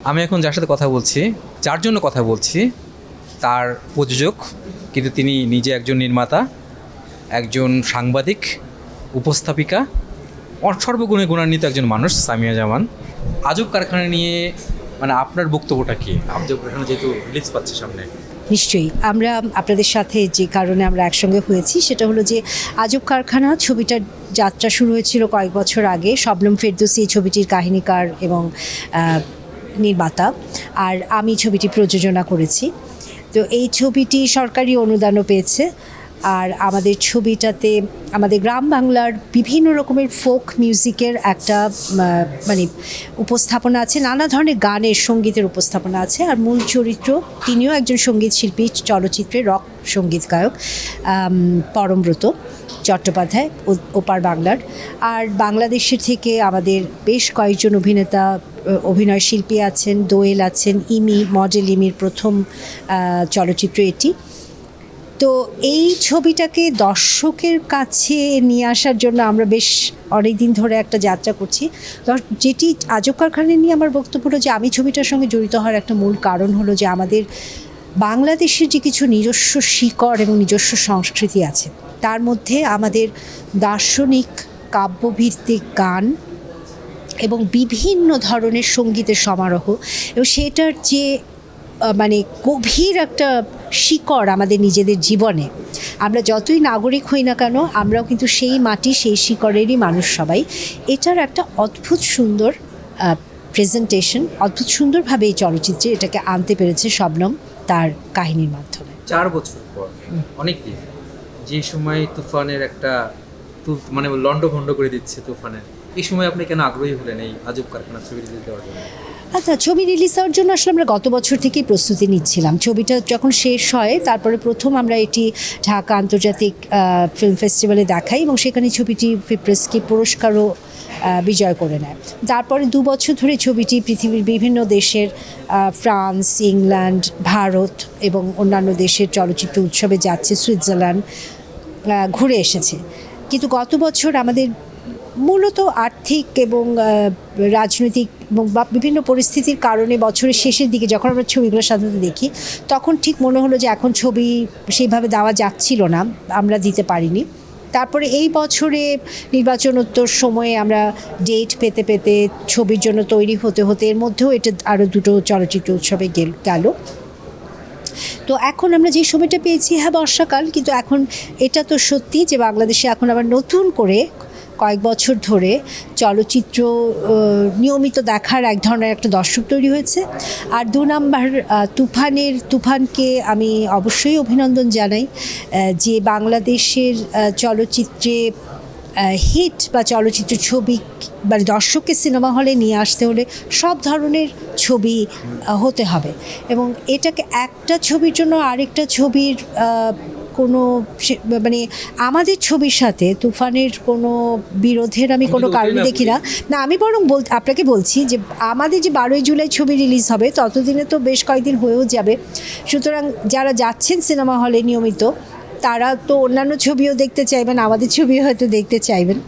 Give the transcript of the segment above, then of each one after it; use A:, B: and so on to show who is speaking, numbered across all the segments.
A: আমি এখন যার সাথে কথা বলছি, যার জন্য কথা বলছি, তার প্রযোজক, কিন্তু তিনি নিজে একজন নির্মাতা, একজন সাংবাদিক, উপস্থাপিকা, সর্বগুণে গুণান্বিত একজন মানুষ, সামিয়া জামান। আজব কারখানা নিয়ে মানে আপনার বক্তব্যটা কি? আজব কারখানা যেহেতু রিলিজ পাচ্ছে সামনে।
B: নিশ্চয়ই আমরা আপনাদের সাথে যে কারণে আমরা একসঙ্গে হয়েছি সেটা হলো যে আজব কারখানা ছবিটার যাত্রা শুরু হয়েছিল কয়েক বছর আগে। শবনম ফেরদৌসী এই ছবিটির কাহিনীকার এবং নির্মাতা, আর আমি ছবিটি প্রযোজনা করেছি। তো এই ছবিটি সরকারি অনুদানও পেয়েছে। আর আমাদের ছবিটাতে আমাদের গ্রাম বাংলার বিভিন্ন রকমের ফোক মিউজিকের একটা মানে উপস্থাপনা আছে, নানা ধরনের গানের সঙ্গীতের উপস্থাপনা আছে। আর মূল চরিত্র তিনিও একজন সঙ্গীত শিল্পী, চলচ্চিত্রে রক সঙ্গীত গায়ক, পরমব্রত চট্টোপাধ্যায়, ওপার বাংলার। আর বাংলাদেশের থেকে আমাদের বেশ কয়েকজন অভিনয় শিল্পী আছেন। দোয়েল আছেন, ইমি, মডেল ইমির প্রথম চলচ্চিত্র এটি। তো এই ছবিটাকে দর্শকের কাছে নিয়ে আসার জন্য আমরা বেশ অনেক দিন ধরে একটা যাত্রা করছি। যেটি আজব কারখানা নিয়ে আমার বক্তব্য হলো যে আমি ছবিটার সঙ্গে জড়িত হওয়ার একটা মূল কারণ হলো যে আমাদের বাংলাদেশের যে কিছু নিজস্ব শিকড় এবং নিজস্ব সংস্কৃতি আছে, তার মধ্যে আমাদের দার্শনিক কাব্যভিত্তিক গান এবং বিভিন্ন ধরনের সঙ্গীতের সমারোহ, এবং সেটার যে মানে গভীর একটা শিকড় আমাদের নিজেদের জীবনে। আমরা যতই নাগরিক হই না কেন, আমরাও কিন্তু সেই মাটি, সেই শিকড়েরই মানুষ সবাই। এটার একটা অদ্ভুত সুন্দর প্রেজেন্টেশন, অদ্ভুত সুন্দরভাবে এই চলচ্চিত্রে এটাকে আনতে পেরেছে শবনম তার কাহিনীর মাধ্যমে।
A: 4 বছর পর, অনেক দিন, যে সময় তুফানের একটা মানে লন্ডভন্ড করে দিচ্ছে তুফানের, এই সময় আপনি কেন আগ্রহী হলেন এই আজব কারখানা ছবি রিলিজ দেওয়ার জন্য?
B: আচ্ছা, ছবি রিলিজ হওয়ার জন্য আসলে আমরা গত বছর থেকেই প্রস্তুতি নিচ্ছিলাম। ছবিটা যখন শেষ হয় তারপরে প্রথম আমরা এটি ঢাকা আন্তর্জাতিক ফিল্ম ফেস্টিভ্যালে দেখাই এবং সেখানে ছবিটি ফিপ্রেসকি পুরস্কারও বিজয় করে নেয়। তারপরে 2 বছর ধরে ছবিটি পৃথিবীর বিভিন্ন দেশের ফ্রান্স, ইংল্যান্ড, ভারত এবং অন্যান্য দেশের চলচ্চিত্র উৎসবে যাচ্ছে, সুইজারল্যান্ড ঘুরে এসেছে। কিন্তু গত বছর আমাদের মূলত আর্থিক এবং রাজনৈতিক এবং বিভিন্ন পরিস্থিতির কারণে বছরের শেষের দিকে যখন আমরা ছবিগুলো সাধারণত দেখি, তখন ঠিক মনে হলো যে এখন ছবি সেইভাবে দেওয়া যাচ্ছিল না, আমরা দিতে পারিনি। তারপরে এই বছরে নির্বাচনোত্তর সময়ে আমরা ডেট পেতে পেতে ছবির জন্য তৈরি হতে হতে এর মধ্যেও এটা আরও 2টো চলচ্চিত্র উৎসবে গেল। তো এখন আমরা যে সময়টা পেয়েছি, হ্যাঁ বর্ষাকাল, কিন্তু এখন এটা তো সত্যি যে বাংলাদেশে এখন আবার নতুন করে কয়েক বছর ধরে চলচ্চিত্র নিয়মিত দেখার এক ধরনের একটা দর্শক তৈরি হয়েছে। আর 2 নাম্বার, তুফানকে আমি অবশ্যই অভিনন্দন জানাই যে বাংলাদেশের চলচ্চিত্রে হিট বা চলচ্চিত্র ছবি মানে দর্শককে সিনেমা হলে নিয়ে আসতে হলে সব ধরনের ছবি হতে হবে, এবং এটাকে একটা ছবির জন্য আরেকটা ছবির কোনো মানে আমাদের ছবির সাথে তুফানের কোনো বিরোধের আমি কোনো কারণ দেখি না। আমি বরং আপনাকে বলছি যে আমাদের যে 12ই জুলাই ছবি রিলিজ হবে ততদিনে তো বেশ কয়েকদিন হয়েও যাবে। সুতরাং যারা যাচ্ছেন সিনেমা হলে নিয়মিত, তারা তো অন্যান্য ছবিও দেখতে চাইবেন, আমাদের ছবিও হয়তো দেখতে চাইবেন।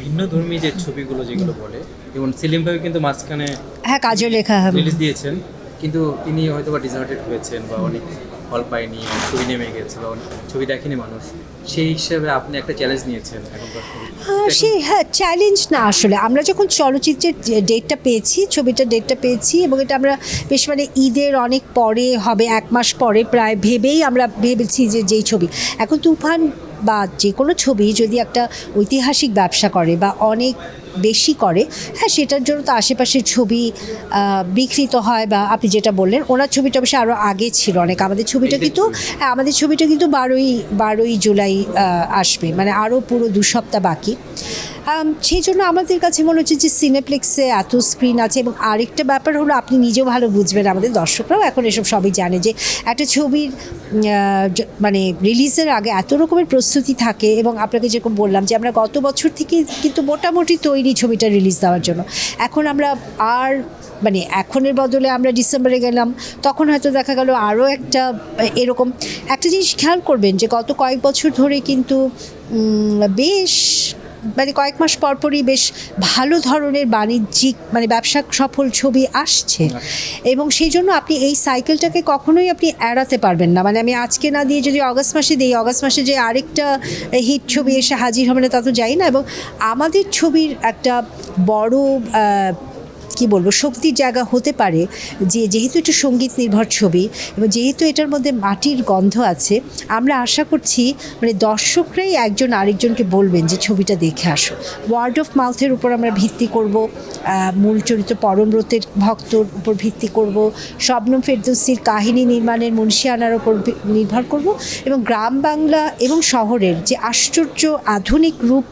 A: ভিন্ন ধর্মী যে ছবিগুলো যেগুলো বলে, যেমন সেলিম ভাই কিন্তু মাঝখানে
B: হ্যাঁ কাজল লেখা
A: রিলিজ দিয়েছেন, কিন্তু তিনি হয়তো বা ডিসহার্টেড হয়েছেন বা অনেক ফল পায়নি, ছবি নেমে গেছে বা ছবি দেখেনি মানুষ। সেই হিসাবে আপনি একটা চ্যালেঞ্জ নিয়েছেন এখনকার ছবি।
B: হ্যাঁ চ্যালেঞ্জ না, আসলে আমরা যখন চলচ্চিত্রের ডেটটা পেয়েছি, ছবিটার ডেটটা পেয়েছি, এবং এটা আমরা বেশ মানে ঈদের অনেক পরে হবে, 1 মাস পরে প্রায় ভেবেই আমরা ভেবেছি যে যেই ছবি এখন তুফান বা যে কোনো ছবি যদি একটা ঐতিহাসিক ব্যবসা করে বা অনেক বেশি করে, হ্যাঁ সেটার জন্য তো আশেপাশের ছবি বিকৃত হয়। বা আপনি যেটা বললেন, ওনার ছবিটা অবশ্যই আরও আগে ছিল অনেক, আমাদের ছবিটা কিন্তু 12ই জুলাই আসবে, মানে আরও পুরো 2 সপ্তাহ বাকি। সেই জন্য আমাদের কাছে মনে হচ্ছে যে সিনেপ্লেক্সে এত স্ক্রিন আছে, এবং আরেকটা ব্যাপার হলো আপনি নিজেও ভালো বুঝবেন, আমাদের দর্শকরাও এখন এসব সবই জানে যে একটা ছবির মানে রিলিজের আগে এত রকমের প্রস্তুতি থাকে। এবং আপনাকে যেরকম বললাম যে আমরা গত বছর থেকে কিন্তু মোটামুটি তৈরি ছবিটা রিলিজ দেওয়ার জন্য। এখন আমরা আর মানে এখনের বদলে আমরা ডিসেম্বরে গেলাম, তখন হয়তো দেখা গেল আরও একটা এরকম একটা জিনিস খেয়াল করবেন যে গত কয়েক বছর ধরে কিন্তু বেশ মানে কয়েক মাস পরপরই বেশ ভালো ধরনের বাণিজ্যিক মানে ব্যবসা সফল ছবি আসছে, এবং সেই জন্য আপনি এই সাইকেলটাকে কখনোই আপনি এড়াতে পারবেন না। মানে আমি আজকে না দিয়ে যদি অগাস্ট মাসে দিই, অগাস্ট মাসে যে আরেকটা হিট ছবি এসে হাজির হবে না তা তো যাই না। এবং আমাদের ছবির একটা বড় কি বলবো শক্তির জায়গা হতে পারে যে যেহেতু একটু সঙ্গীত নির্ভর ছবি এবং যেহেতু এটার মধ্যে মাটির গন্ধ আছে, আমরা আশা করছি মানে দর্শকরাই একজন আরেকজনকে বলবেন যে ছবিটা দেখে আসো। ওয়ার্ড অফ মাউথের উপর আমরা ভিত্তি করব, মূল চরিত্র পরমব্রতের ভক্তর উপর ভিত্তি করব, শবনম ফেরদৌসির কাহিনী নির্মাণের মুন্সিয়ানার উপর নির্ভর করব, এবং গ্রাম বাংলা এবং শহরের যে আশ্চর্য আধুনিক রূপ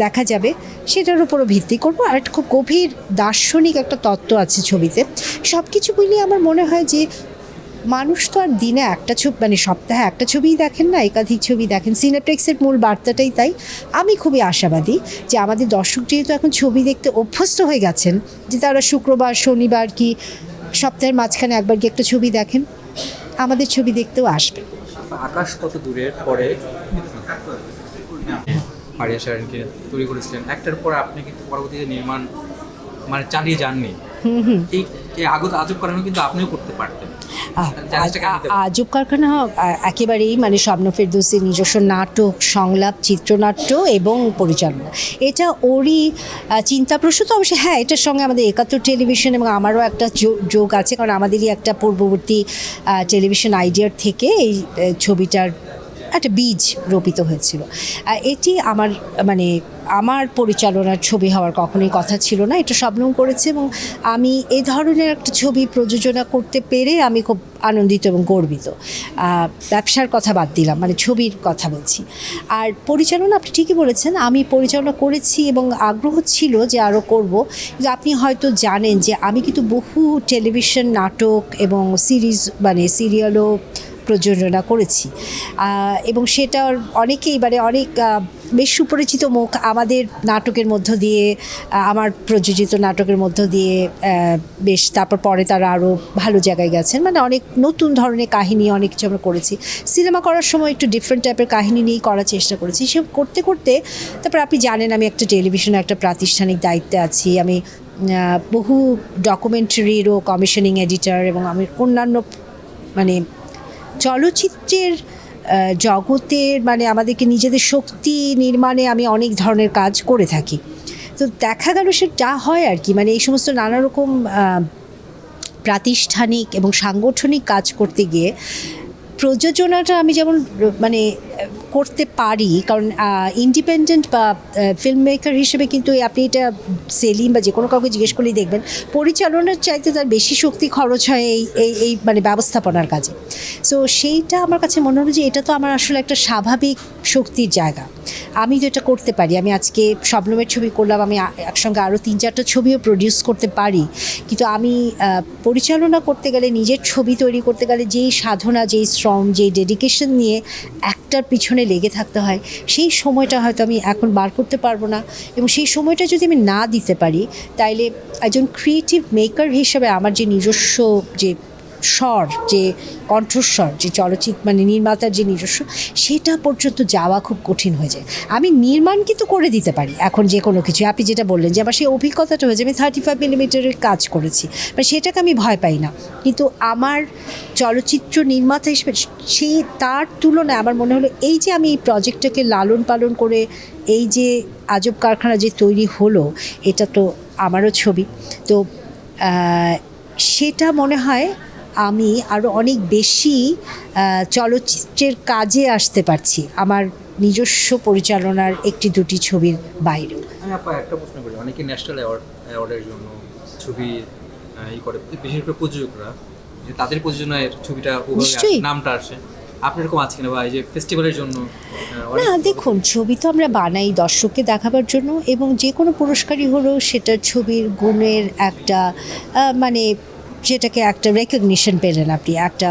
B: দেখা যাবে সেটার উপরও ভিত্তি করব। আর একটা খুব গভীর দার্শনিক একটা তত্ত্ব আছে ছবিতে। সব কিছু মিলিয়ে আমার মনে হয় যে মানুষ তো আর দিনে একটা ছবি মানে সপ্তাহে একটা ছবিই দেখেন না, একাধিক ছবি দেখেন। সিনেপ্লেক্সের মূল বার্তাটাই তাই। আমি খুবই আশাবাদী যে আমাদের দর্শক যেহেতু এখন ছবি দেখতে অভ্যস্ত হয়ে গেছেন, যে তারা শুক্রবার শনিবার কি সপ্তাহের মাঝখানে একবার কি একটা ছবি দেখেন, আমাদের ছবি দেখতেও আসবে।
A: আকাশ কত দূরের পরে ফারিয়া শাহরিনকে তৈরি করেছিলেন, একটার পর আপনি কিন্তু পরবর্তীতে নির্মাণ মানে চালিয়ে যাননি। এই আগত আজব কারণে কিন্তু আপনিও করতে পারতেন।
B: আজব কারখানা একেবারেই মানে শবনম ফেরদৌসির নিজস্ব নাটক, সংলাপ, চিত্রনাট্য এবং পরিচালনা, এটা ওরই চিন্তাপ্রসূত। অবশ্যই হ্যাঁ, এটার সঙ্গে আমাদের ৭১ টেলিভিশন এবং আমারও একটা যোগ আছে, কারণ আমাদেরই একটা পূর্ববর্তী টেলিভিশন আইডিয়ার থেকে এই ছবিটার একটা বীজ রোপিত হয়েছিল। এটি আমার পরিচালনার ছবি হওয়ার কখনোই কথা ছিল না, এটা শবনম করেছে, এবং আমি এই ধরনের একটা ছবি প্রযোজনা করতে পেরে আমি খুব আনন্দিত এবং গর্বিত। ব্যবসার কথা বাদ দিলাম, মানে ছবির কথা বলছি। আর পরিচালনা আপনি ঠিকই বলেছেন, আমি পরিচালনা করেছি এবং আগ্রহ ছিল যে আরও করব। কিন্তু আপনি হয়তো জানেন যে আমি কিন্তু বহু টেলিভিশন নাটক এবং সিরিজ মানে সিরিয়ালও প্রযোজনা করেছি, এবং সেটার অনেকেই মানে অনেক বেশ সুপরিচিত মুখ আমাদের নাটকের মধ্য দিয়ে, আমার প্রযোজিত নাটকের মধ্য দিয়ে বেশ তারপর পরে তারা আরও ভালো জায়গায় গেছেন। মানে অনেক নতুন ধরনের কাহিনী অনেক কিছু আমরা করেছি। সিনেমা করার সময় একটু ডিফারেন্ট টাইপের কাহিনী নিয়েই করার চেষ্টা করেছি। সব করতে করতে তারপর আপনি জানেন আমি একটা টেলিভিশনে একটা প্রাতিষ্ঠানিক দায়িত্বে আছি, আমি বহু ডকুমেন্টারিরও কমিশনিং এডিটর, এবং আমি অন্যান্য মানে চলচ্চিত্রের জগতের মানে আমাদেরকে নিজেদের শক্তি নির্মাণে আমি অনেক ধরনের কাজ করে থাকি। তো দেখা গেল সে যা হয় আর কি, মানে এই সমস্ত নানা রকম প্রাতিষ্ঠানিক এবং সাংগঠনিক কাজ করতে গিয়ে প্রযোজনাটা আমি যেমন মানে করতে পারি, কারণ ইন্ডিপেন্ডেন্ট বা ফিল্ম মেকার হিসেবে কিন্তু আপনি এটা সেলিম বা যে কোনো কাউকে জিজ্ঞেস করলেই দেখবেন পরিচালনার চাইতে তার বেশি শক্তি খরচ হয় এই মানে ব্যবস্থাপনার কাজে। সো সেইটা আমার কাছে মনে হলো যে এটা তো আমার আসলে একটা স্বাভাবিক শক্তির জায়গা, আমি তো এটা করতে পারি। আমি আজকে শবনমের ছবি করলাম, আমি একসঙ্গে আরও ৩-৪টা ছবিও প্রডিউস করতে পারি, কিন্তু আমি পরিচালনা করতে গেলে, নিজের ছবি তৈরি করতে গেলে যেই সাধনা, যেই শ্রম, যেই ডেডিকেশন নিয়ে একটার পিছনে লেগে থাকতে হয়, সেই সময়টা হয়তো আমি এখন বার করতে পারবো না। এবং সেই সময়টা যদি আমি না দিতে পারি, তাইলে একজন ক্রিয়েটিভ মেকার হিসেবে আমার যে নিজস্ব যে স্বর, যে কণ্ঠস্বর, যে চলচ্চিত্র মানে নির্মাতার যে নিজস্ব, সেটা পর্যন্ত যাওয়া খুব কঠিন হয়ে যায়। আমি নির্মাণ কিন্তু করে দিতে পারি এখন যে কোনো কিছু, আপনি যেটা বললেন যে আমার সেই অভিজ্ঞতাটা হয়েছে, আমি 35 মিলিমিটারের কাজ করেছি, মানে সেটাকে আমি ভয় পাই না। কিন্তু আমার চলচ্চিত্র নির্মাতা হিসেবে সেই তার তুলনায় আমার মনে হলো এই যে আমি এই প্রজেক্টটাকে লালন পালন করে এই যে আজব কারখানা যে তৈরি হলো, এটা তো আমারও ছবি, তো সেটা মনে হয় আমি আরও অনেক বেশি চলচ্চিত্রের কাজে আসতে পারছি আমার নিজস্ব পরিচালনার 1-2টি ছবির বাইরেও।
A: আমি একটা প্রশ্ন করি, অনেকে ন্যাশনাল অ্যাওয়ার্ডের জন্য ছবি করে, বিশেষ করে প্রযোজকরা যে তাদের প্রযোজনায় ছবিটা নামটা আসে, আপনার এরকম আছে কিনা, বা এই যে ফেস্টিভ্যালের জন্য?
B: না দেখুন, ছবি তো আমরা বানাই দর্শককে দেখাবার জন্য, এবং যে কোনো পুরস্কারই হলো সেটার ছবির গুণের একটা মানে যেটাকে একটা রেকগনিশন পেলেন, আপনি একটা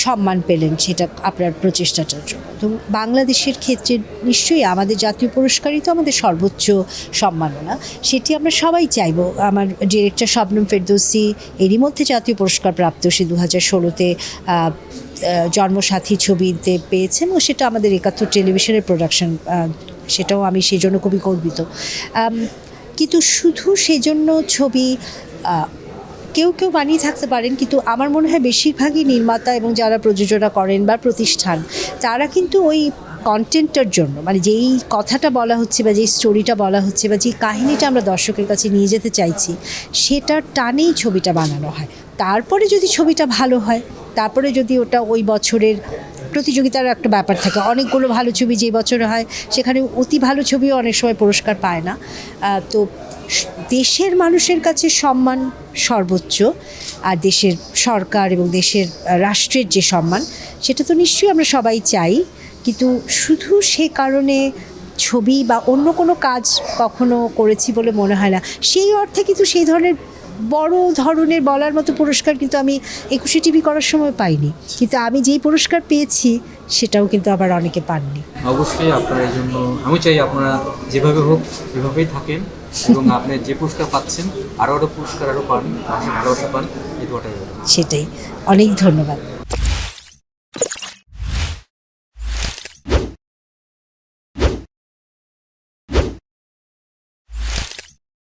B: সম্মান পেলেন সেটা আপনার প্রচেষ্টাটার জন্য। তো বাংলাদেশের ক্ষেত্রে নিশ্চয়ই আমাদের জাতীয় পুরস্কারই তো আমাদের সর্বোচ্চ সম্মাননা, সেটি আমরা সবাই চাইব। আমার ডিরেক্টর শবনম ফেরদৌসি এরই মধ্যে জাতীয় পুরস্কার প্রাপ্ত, সে 2016-তে জন্মসাথী ছবিতে পেয়েছেন, এবং সেটা আমাদের ৭১ টেলিভিশনের প্রোডাকশন সেটাও আমি সেই জন্য খুবই গর্বিত। কিন্তু শুধু সেজন্য ছবি কেউ কেউ বানিয়ে থাকতে পারেন, কিন্তু আমার মনে হয় বেশিরভাগই নির্মাতা এবং যারা প্রযোজনা করেন বা প্রতিষ্ঠান, তারা কিন্তু ওই কন্টেন্টটার জন্য, মানে যেই কথাটা বলা হচ্ছে বা যেই স্টোরিটা বলা হচ্ছে বা যেই কাহিনিটা আমরা দর্শকের কাছে নিয়ে যেতে চাইছি, সেটার টানেই ছবিটা বানানো হয়। তারপরে যদি ছবিটা ভালো হয়, তারপরে যদি ওটা ওই বছরের প্রতিযোগিতার একটা ব্যাপার থাকে, অনেকগুলো ভালো ছবি যেই বছরে হয় সেখানে অতি ভালো ছবিও অনেক সময় পুরস্কার পায় না। তো দেশের মানুষের কাছে সম্মান সর্বোচ্চ, আর দেশের সরকার এবং দেশের রাষ্ট্রের যে সম্মান, সেটা তো নিশ্চয়ই আমরা সবাই চাই। কিন্তু শুধু সে কারণে ছবি বা অন্য কোনো কাজ কখনো করেছি বলে মনে হয় না। সেই অর্থে কিন্তু সেই ধরনের বড় ধরনের বলার মতো পুরস্কার কিন্তু আমি 21শে টিভি করার সময় পাইনি, কিন্তু আমি যেই পুরস্কার পেয়েছি সেটাও কিন্তু আবার অনেকে পাননি।
A: অবশ্যই আপনার এই জন্য আমি চাই আপনারা যেভাবে হোক এভাবেই থাকেন, এবং আপনি যে পুরস্কার পাচ্ছেন আরও পুরস্কার আরও পান, মানুষের ভালোবাসা পান, এই দোয়াটাই।
B: সেটাই, অনেক ধন্যবাদ।